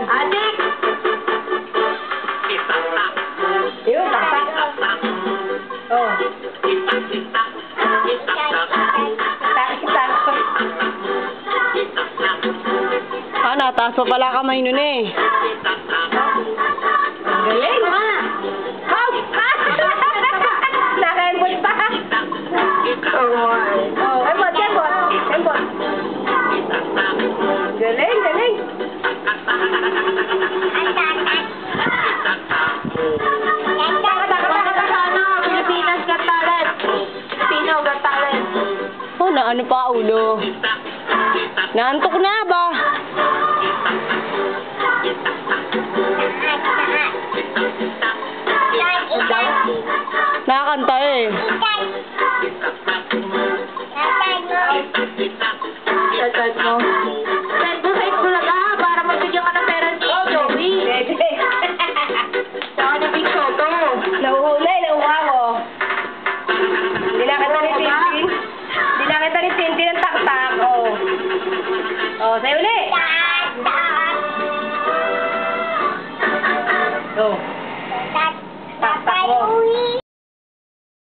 Adik! Yun, taktak. Oh. Nataas pa pala kamay nun eh. Galing, ha? Oh! Nakembot pa. Oh, embot, embot. Embot. Galing, galing. Pilipinas Got Talent. Pino Got Talent. Oh, na ano pa ulo. Naantok na ba? Nakakanta eh. Tatad mo. Send mo sa Itbulaga ha, para magbigyan ka ng parents ko, Joey. Saka ni Big Soto. Nauhuli, nauha ko. Hindi na kita ni Tintin. Hindi na kita ni Tintin ng taktak. Oh. Oh, sa'yo ulit.